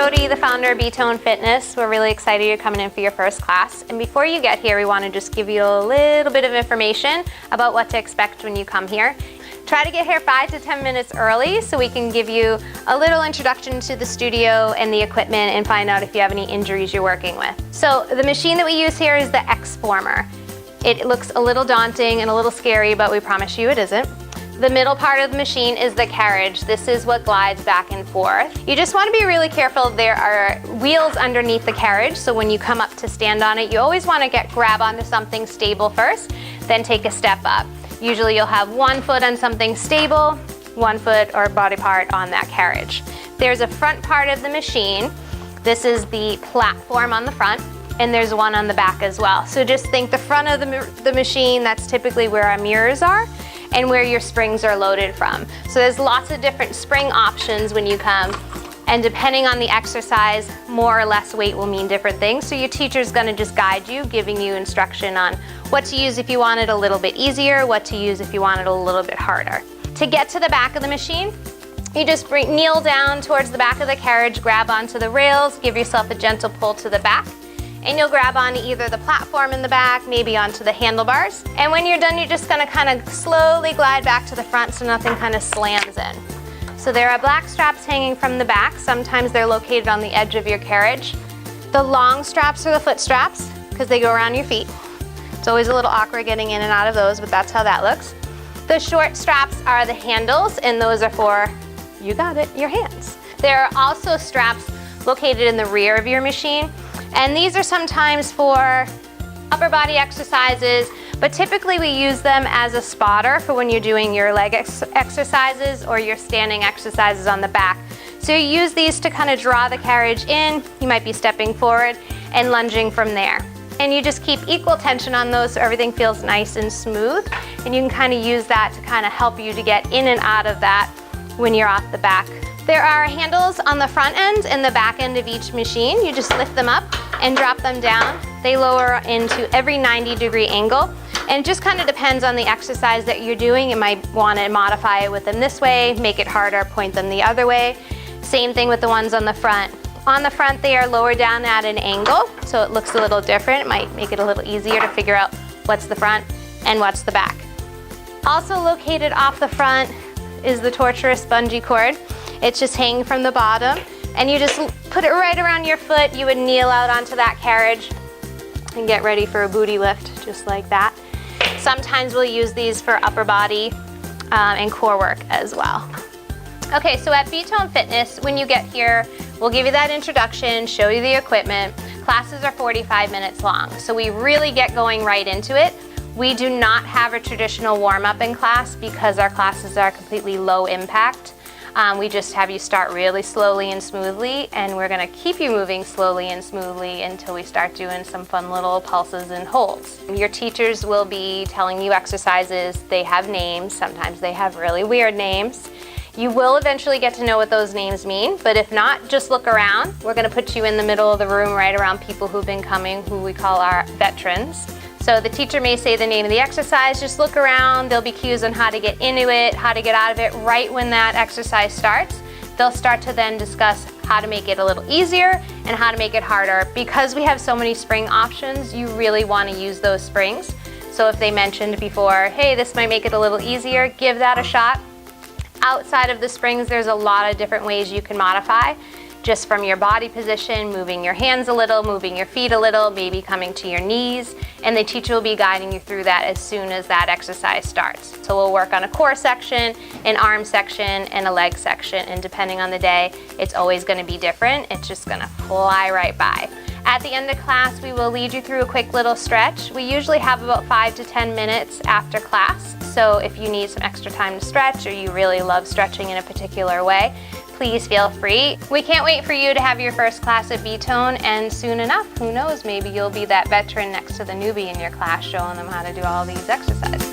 Jody, the founder of Btone Fitness. We're really excited you're coming in for your first class. And before you get here, we want to just give you a little bit of information about what to expect when you come here. Try to get here 5 to 10 minutes early so we can give you a little introduction to the studio and the equipment and find out if you have any injuries you're working with. So the machine that we use here is the X-Former. It looks a little daunting and a little scary, but we promise you it isn't. The middle part of the machine is the carriage. This is what glides back and forth. You just want to be really careful. There are wheels underneath the carriage, so when you come up to stand on it, you always want to grab onto something stable first, then take a step up. Usually you'll have 1 foot on something stable, 1 foot or body part on that carriage. There's a front part of the machine. This is the platform on the front, and there's one on the back as well. So just think the front of the machine, that's typically where our mirrors are, and where your springs are loaded from. So there's lots of different spring options when you come, and depending on the exercise, more or less weight will mean different things. So your teacher's gonna just guide you, giving you instruction on what to use if you want it a little bit easier, what to use if you want it a little bit harder. To get to the back of the machine, you just kneel down towards the back of the carriage, grab onto the rails, give yourself a gentle pull to the back, and you'll grab on either the platform in the back, maybe onto the handlebars. And when you're done, you're just gonna kind of slowly glide back to the front so nothing kind of slams in. So there are black straps hanging from the back. Sometimes they're located on the edge of your carriage. The long straps are the foot straps because they go around your feet. It's always a little awkward getting in and out of those, but that's how that looks. The short straps are the handles, and those are for, you got it, your hands. There are also straps located in the rear of your machine. And these are sometimes for upper body exercises, but typically we use them as a spotter for when you're doing your leg exercises or your standing exercises on the back. So you use these to kind of draw the carriage in. You might be stepping forward and lunging from there. And you just keep equal tension on those so everything feels nice and smooth. And you can kind of use that to kind of help you to get in and out of that when you're off the back. There are handles on the front end and the back end of each machine. You just lift them up and drop them down. They lower into every 90-degree angle. And it just kind of depends on the exercise that you're doing. You might want to modify it with them this way, make it harder, point them the other way. Same thing with the ones on the front. On the front, they are lower down at an angle, so it looks a little different. It might make it a little easier to figure out what's the front and what's the back. Also located off the front is the torturous bungee cord. It's just hanging from the bottom, and you just put it right around your foot. You would kneel out onto that carriage and get ready for a booty lift, just like that. Sometimes we'll use these for upper body and core work as well. Okay, so at Btone Fitness, when you get here, we'll give you that introduction, show you the equipment. Classes are 45 minutes long, so we really get going right into it. We do not have a traditional warm-up in class because our classes are completely low impact. We just have you start really slowly and smoothly, and we're gonna keep you moving slowly and smoothly until we start doing some fun little pulses and holds. Your teachers will be telling you exercises. They have names. Sometimes they have really weird names. You will eventually get to know what those names mean, but if not, just look around. We're gonna put you in the middle of the room right around people who've been coming, who we call our veterans. So the teacher may say the name of the exercise, just look around. There'll be cues on how to get into it, how to get out of it right when that exercise starts. They'll start to then discuss how to make it a little easier and how to make it harder. Because we have so many spring options, you really want to use those springs. So if they mentioned before, hey, this might make it a little easier, give that a shot. Outside of the springs, there's a lot of different ways you can modify. Just from your body position, moving your hands a little, moving your feet a little, maybe coming to your knees, and the teacher will be guiding you through that as soon as that exercise starts. So we'll work on a core section, an arm section, and a leg section, and depending on the day, it's always gonna be different. It's just gonna fly right by. At the end of class, we will lead you through a quick little stretch. We usually have about 5 to 10 minutes after class, so if you need some extra time to stretch or you really love stretching in a particular way, please feel free. We can't wait for you to have your first class at Btone, and soon enough, who knows, maybe you'll be that veteran next to the newbie in your class showing them how to do all these exercises.